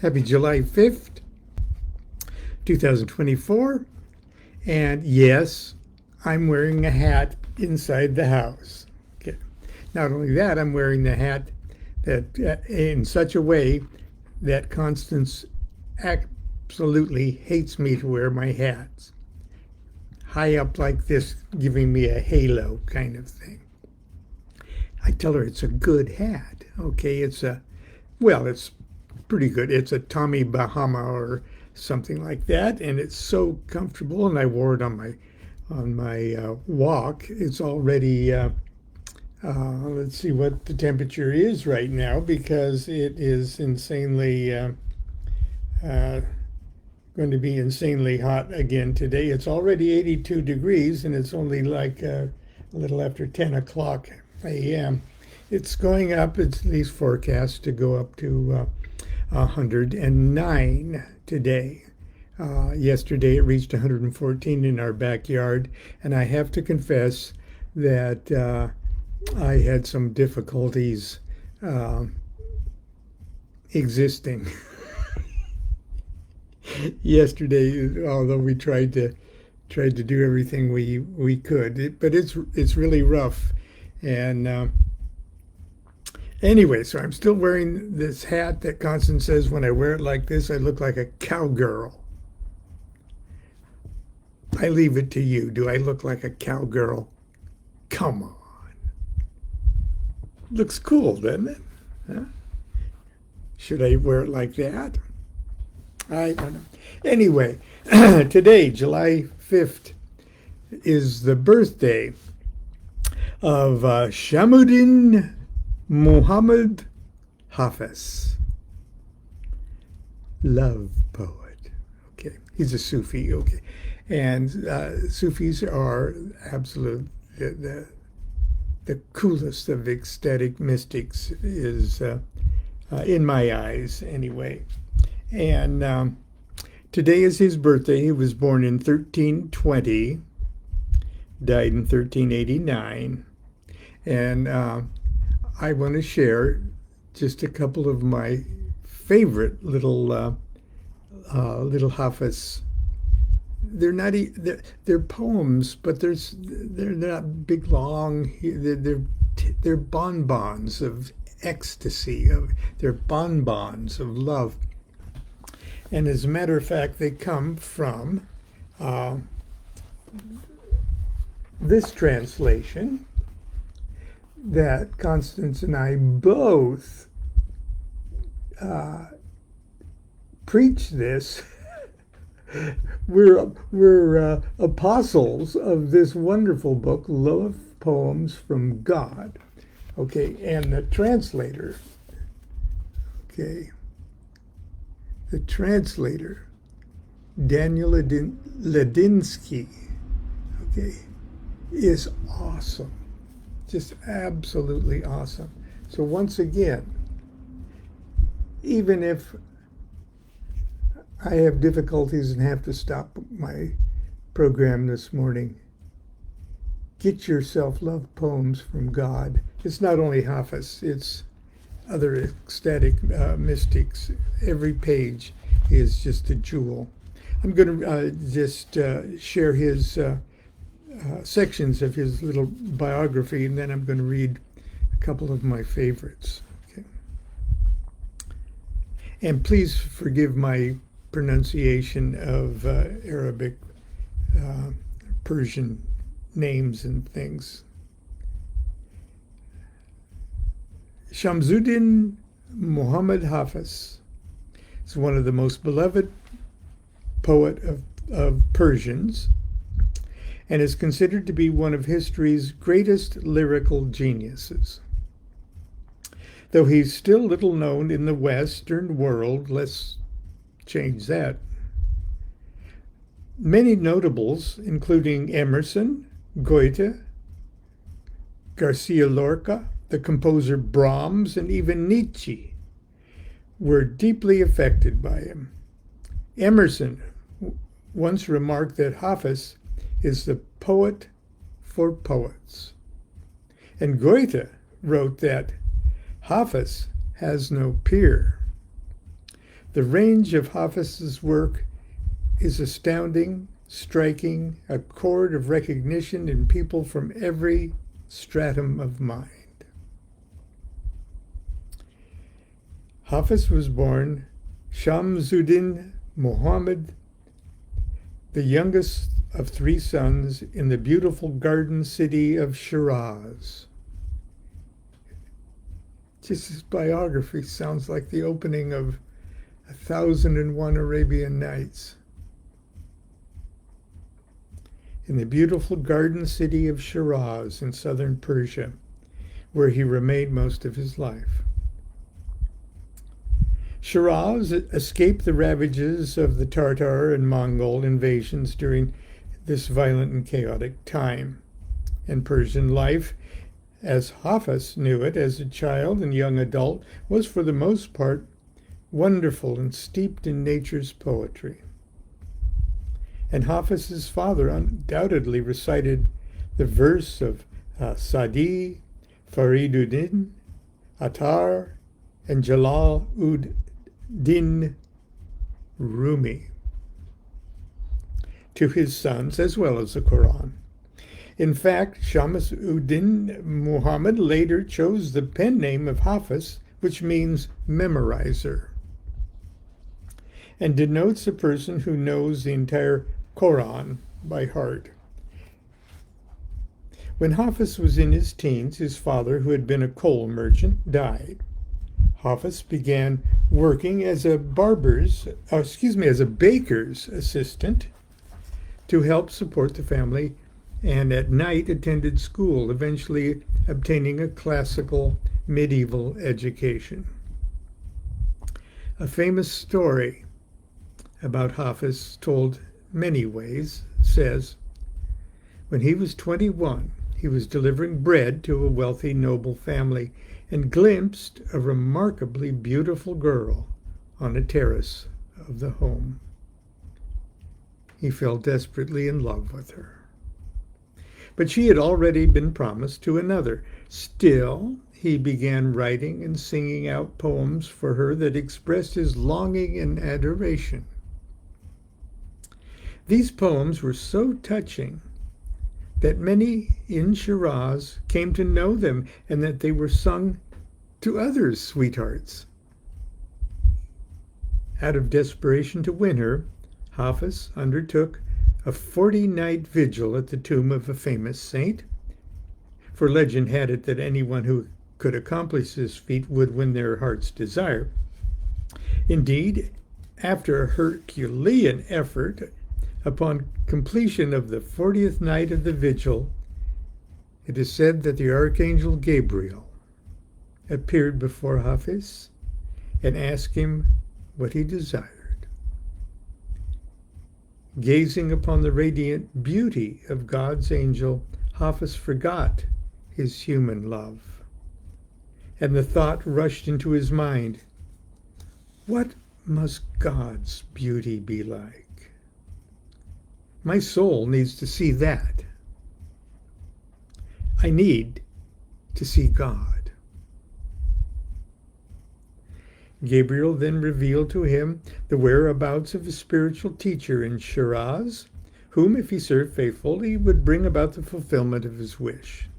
Happy July 5th, 2024. And yes, I'm wearing a hat inside the house. Okay. Not only that, I'm wearing the hat that in such a way that Constance absolutely hates me to wear my hats. High up like this, giving me a halo kind of thing. I tell her it's a good hat. Okay, it's pretty good. It's a Tommy Bahama or something like that, and it's so comfortable. And I wore it on my walk. It's already let's see what the temperature is right now, because it is insanely going to be insanely hot again today. It's already 82 degrees, and it's only like a little after 10 o'clock a.m. It's going up. It's at least forecast to go up to 109 today. Yesterday it reached 114 in our backyard, and I have to confess that I had some difficulties existing yesterday, although we tried to do everything we could. But it's really rough. And anyway, so I'm still wearing this hat that Constance says when I wear it like this, I look like a cowgirl. I leave it to you. Do I look like a cowgirl? Come on. Looks cool, doesn't it? Huh? Should I wear it like that? I don't know. Anyway, today, July 5th, is the birthday of Shamuddin Muhammad Hafiz, love poet. Okay, he's a Sufi. Okay, and Sufis are absolute the coolest of ecstatic mystics, is in my eyes anyway. And today is his birthday. He was born in 1320, died in 1389. And I want to share just a couple of my favorite little Hafiz. They're poems, but they're not big, long. They're bonbons of ecstasy. They're bonbons of love. And as a matter of fact, they come from this translation that Constance and I both preach this. We're apostles of this wonderful book, Love Poems from God. Okay, and the translator, Daniel Ladinsky, is awesome. Just absolutely awesome. So once again, even if I have difficulties and have to stop my program this morning, get yourself Love Poems from God. It's not only Hafiz, it's other ecstatic mystics. Every page is just a jewel. I'm going to just share his sections of his little biography, and then I'm going to read a couple of my favorites. Okay. And please forgive my pronunciation of Arabic, Persian names and things. Shamsuddin Muhammad Hafiz is one of the most beloved poet of Persians, and is considered to be one of history's greatest lyrical geniuses. Though he's still little known in the Western world, let's change that. Many notables, including Emerson, Goethe, Garcia Lorca, the composer Brahms, and even Nietzsche, were deeply affected by him. Emerson once remarked that Hafiz is the poet for poets. And Goethe wrote that Hafiz has no peer. The range of Hafiz's work is astounding, striking, a chord of recognition in people from every stratum of mind. Hafiz was born Shamsuddin Muhammad, the youngest of 3 sons, in the beautiful garden city of Shiraz. Just his biography sounds like the opening of 1001 Arabian Nights. In the beautiful garden city of Shiraz in southern Persia, where he remained most of his life. Shiraz escaped the ravages of the Tartar and Mongol invasions during this violent and chaotic time. And Persian life, as Hafiz knew it as a child and young adult, was for the most part wonderful and steeped in nature's poetry. And Hafiz's father undoubtedly recited the verse of Sadi, Fariduddin, Attar, and Jalal-ud-Din Rumi to his sons, as well as the Quran. In fact, Shamsuddin Muhammad later chose the pen name of Hafiz, which means memorizer, and denotes a person who knows the entire Quran by heart. When Hafiz was in his teens, his father, who had been a coal merchant, died. Hafiz began working as a baker's assistant to help support the family, and at night attended school, eventually obtaining a classical medieval education. A famous story about Hafiz, told many ways, says, when he was 21, he was delivering bread to a wealthy noble family and glimpsed a remarkably beautiful girl on a terrace of the home. He fell desperately in love with her. But she had already been promised to another. Still, he began writing and singing out poems for her that expressed his longing and adoration. These poems were so touching that many in Shiraz came to know them, and that they were sung to others' sweethearts. Out of desperation to win her, Hafiz undertook a 40-night vigil at the tomb of a famous saint, for legend had it that anyone who could accomplish this feat would win their heart's desire. Indeed, after a Herculean effort, upon completion of the 40th night of the vigil, it is said that the Archangel Gabriel appeared before Hafiz and asked him what he desired. Gazing upon the radiant beauty of God's angel, Hafiz forgot his human love, and the thought rushed into his mind, what must God's beauty be like? My soul needs to see that. I need to see God. Gabriel then revealed to him the whereabouts of a spiritual teacher in Shiraz, whom, if he served faithfully, would bring about the fulfillment of his wish.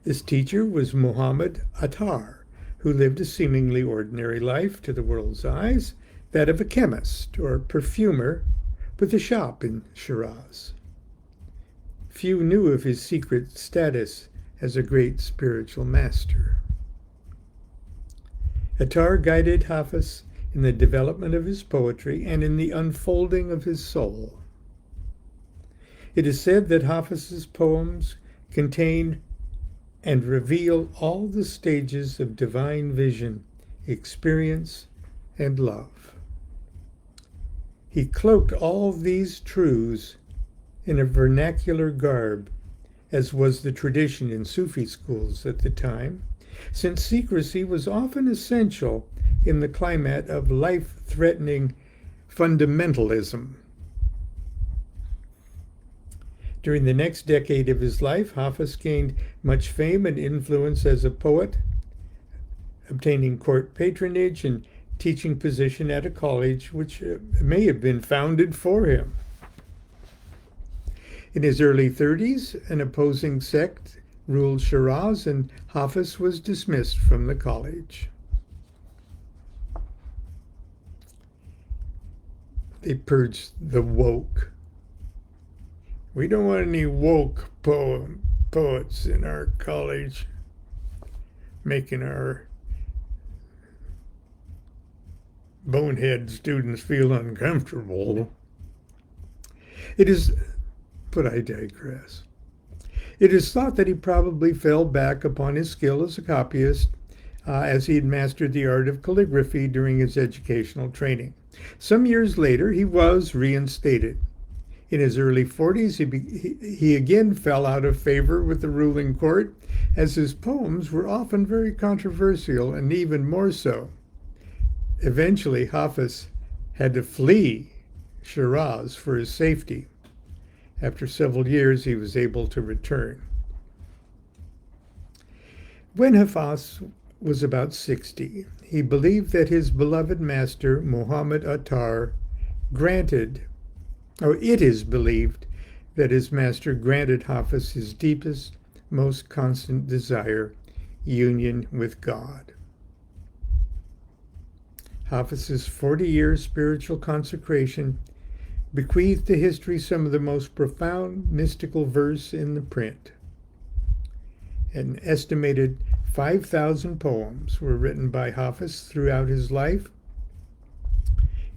This teacher was Muhammad Attar, who lived a seemingly ordinary life to the world's eyes, that of a chemist or perfumer with a shop in Shiraz. Few knew of his secret status as a great spiritual master. Attar guided Hafiz in the development of his poetry and in the unfolding of his soul. It is said that Hafiz's poems contain and reveal all the stages of divine vision, experience, and love. He cloaked all these truths in a vernacular garb, as was the tradition in Sufi schools at the time, since secrecy was often essential in the climate of life-threatening fundamentalism. During the next decade of his life, Hafiz gained much fame and influence as a poet, obtaining court patronage and teaching position at a college which may have been founded for him. In his early 30s, an opposing sect ruled Shiraz, and Hafiz was dismissed from the college. They purged the woke. We don't want any woke poets in our college making our bonehead students feel uncomfortable. But I digress. It is thought that he probably fell back upon his skill as a copyist as he had mastered the art of calligraphy during his educational training. Some years later, he was reinstated. In his early 40s, he again fell out of favor with the ruling court, as his poems were often very controversial and even more so. Eventually, Hafiz had to flee Shiraz for his safety. After several years, he was able to return. When Hafiz was about 60, he believed that his beloved master, Muhammad Attar, it is believed that his master granted Hafiz his deepest, most constant desire, union with God. Hafiz's 40-year spiritual consecration bequeathed to history some of the most profound mystical verse in the print. An estimated 5,000 poems were written by Hafiz throughout his life.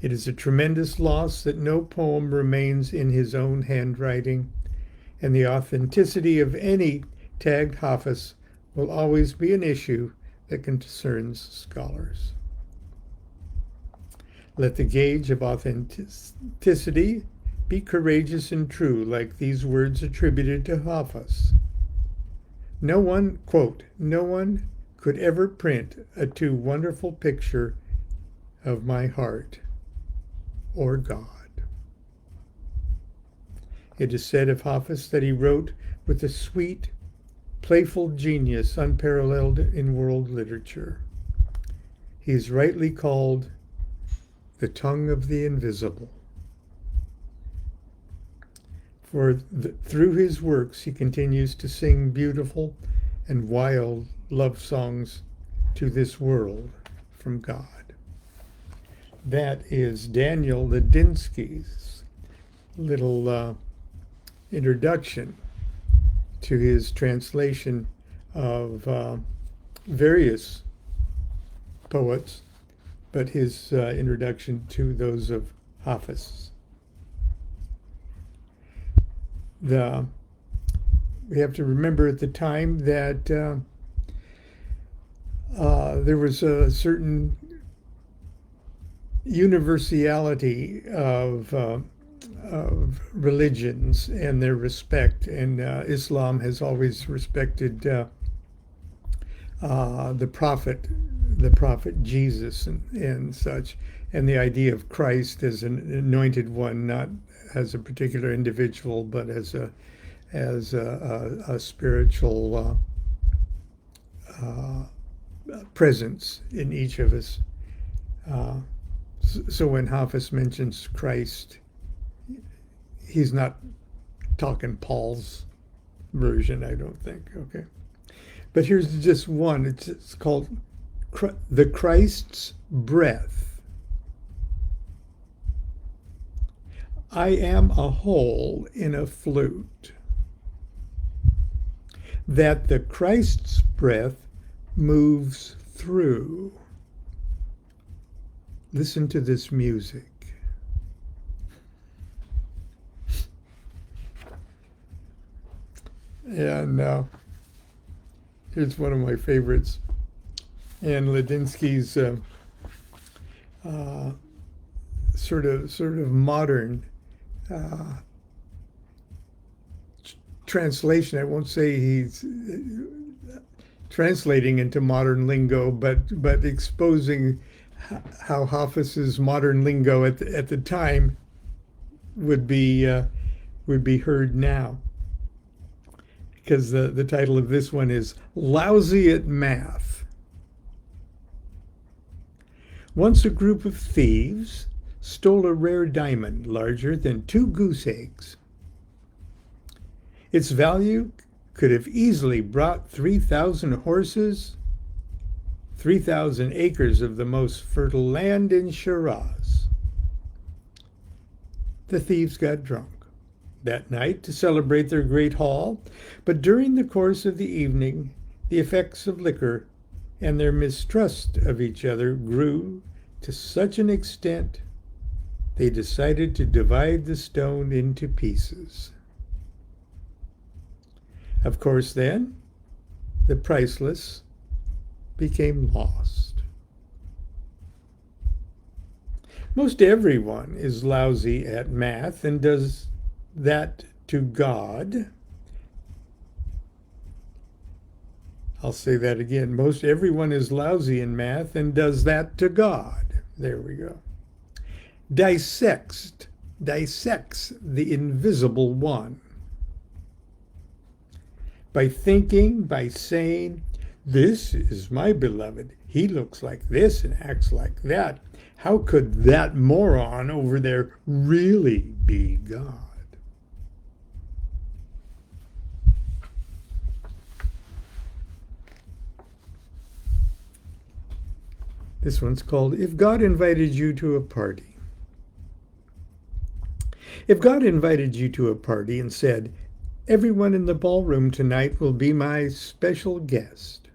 It is a tremendous loss that no poem remains in his own handwriting, and the authenticity of any tagged Hafiz will always be an issue that concerns scholars. Let the gauge of authenticity be courageous and true, like these words attributed to Hafiz. No one, quote, no one could ever print a too wonderful picture of my heart or God. It is said of Hafiz that he wrote with a sweet, playful genius unparalleled in world literature. He is rightly called the tongue of the invisible. For through his works, he continues to sing beautiful and wild love songs to this world from God. That is Daniel Ladinsky's little introduction to his translation of various poets, but his introduction to those of Hafiz. We have to remember at the time that there was a certain universality of religions and their respect, and Islam has always respected the prophet Jesus and such, and the idea of Christ as an anointed one, not as a particular individual, but as a spiritual presence in each of us. So when Hafiz mentions Christ, he's not talking Paul's version, I don't think. Okay, but here's just one. It's called the Christ's breath. I am a hole in a flute, that the Christ's breath moves through. Listen to this music. And here's one of my favorites, and Ladinsky's sort of modern translation. I won't say he's translating into modern lingo, but exposing how Hafiz's modern lingo at the time would be heard now. Because the title of this one is Lousy at Math. Once a group of thieves stole a rare diamond larger than 2 goose eggs. Its value could have easily brought 3,000 horses, 3,000 acres of the most fertile land in Shiraz. The thieves got drunk that night to celebrate their great haul, but during the course of the evening, the effects of liquor and their mistrust of each other grew to such an extent they decided to divide the stone into pieces. Of course, then, the priceless became lost. Most everyone is lousy at math and does that to God. I'll say that again. Most everyone is lousy in math and does that to God. There we go. Dissects the invisible one. By thinking, by saying, this is my beloved. He looks like this and acts like that. How could that moron over there really be God? This one's called If God Invited You to a Party. If God invited you to a party and said, everyone in the ballroom tonight will be my special guest,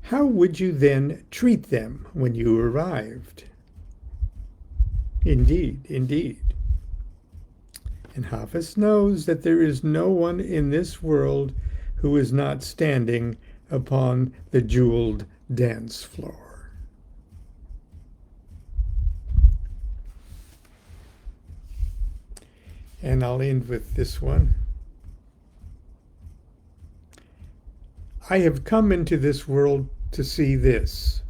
how would you then treat them when you arrived? Indeed, indeed. And Hafiz knows that there is no one in this world who is not standing upon the jeweled dance floor. And I'll end with this one. I have come into this world to see this.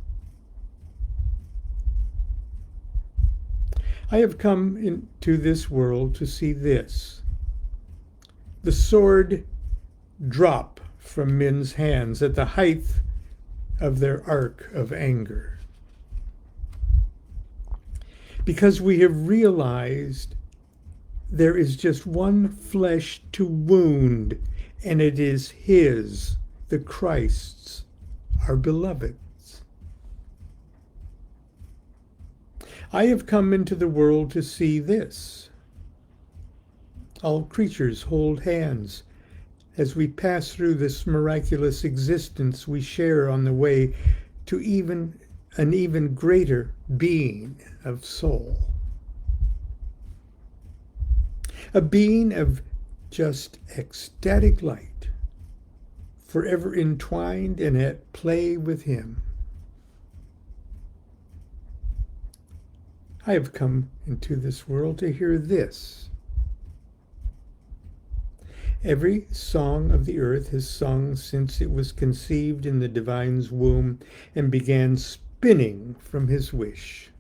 I have come into this world to see this. The sword drop from men's hands at the height of their arc of anger. Because we have realized there is just one flesh to wound, and it is his, the Christ's, our beloved's. I have come into the world to see this. All creatures hold hands as we pass through this miraculous existence we share on the way to an even greater being of soul. A being of just ecstatic light, forever entwined and at play with him. I have come into this world to hear this. Every song of the earth has sung since it was conceived in the divine's womb and began spinning from his wish.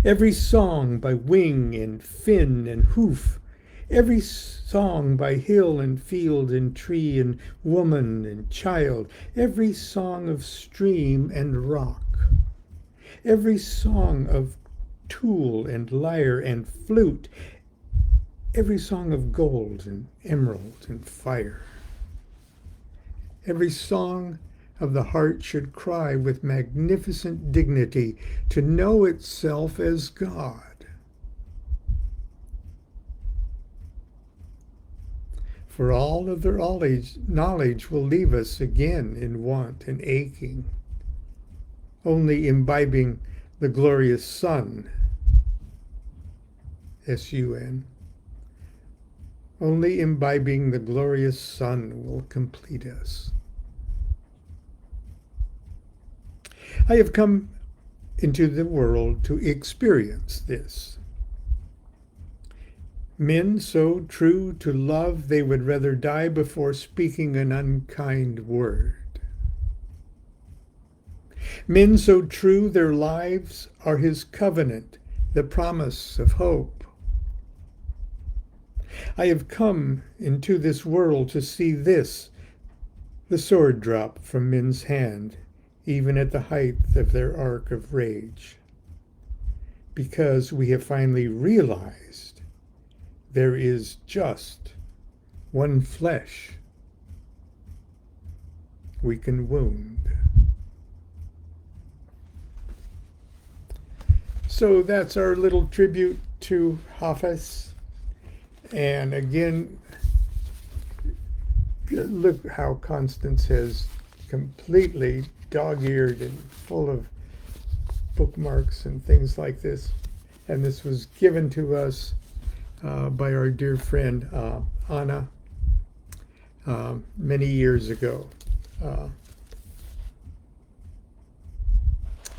Every song by wing and fin and hoof, every song by hill and field and tree and woman and child, every song of stream and rock, every song of tool and lyre and flute, every song of gold and emerald and fire. Every song of the heart should cry with magnificent dignity to know itself as God. For all of their knowledge will leave us again in want and aching, only imbibing the glorious Sun, S-U-N. Only imbibing the glorious Sun will complete us. I have come into the world to experience this. Men so true to love they would rather die before speaking an unkind word. Men so true their lives are his covenant, the promise of hope. I have come into this world to see this, the sword drop from men's hand even at the height of their arc of rage, because we have finally realized there is just one flesh we can wound. So that's our little tribute to Hafiz. And again, look how Constance has completely dog-eared and full of bookmarks and things like this. And this was given to us by our dear friend Anna many years ago.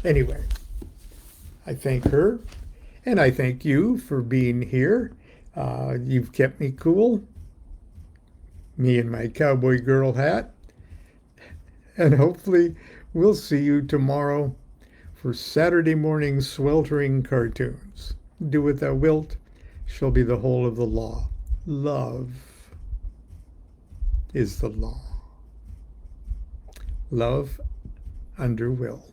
Anyway, I thank her, and I thank you for being here. You've kept me cool, me and my cowboy girl hat, and hopefully we'll see you tomorrow for Saturday morning sweltering cartoons. Do what thou wilt shall be the whole of the law. Love is the law. Love under will.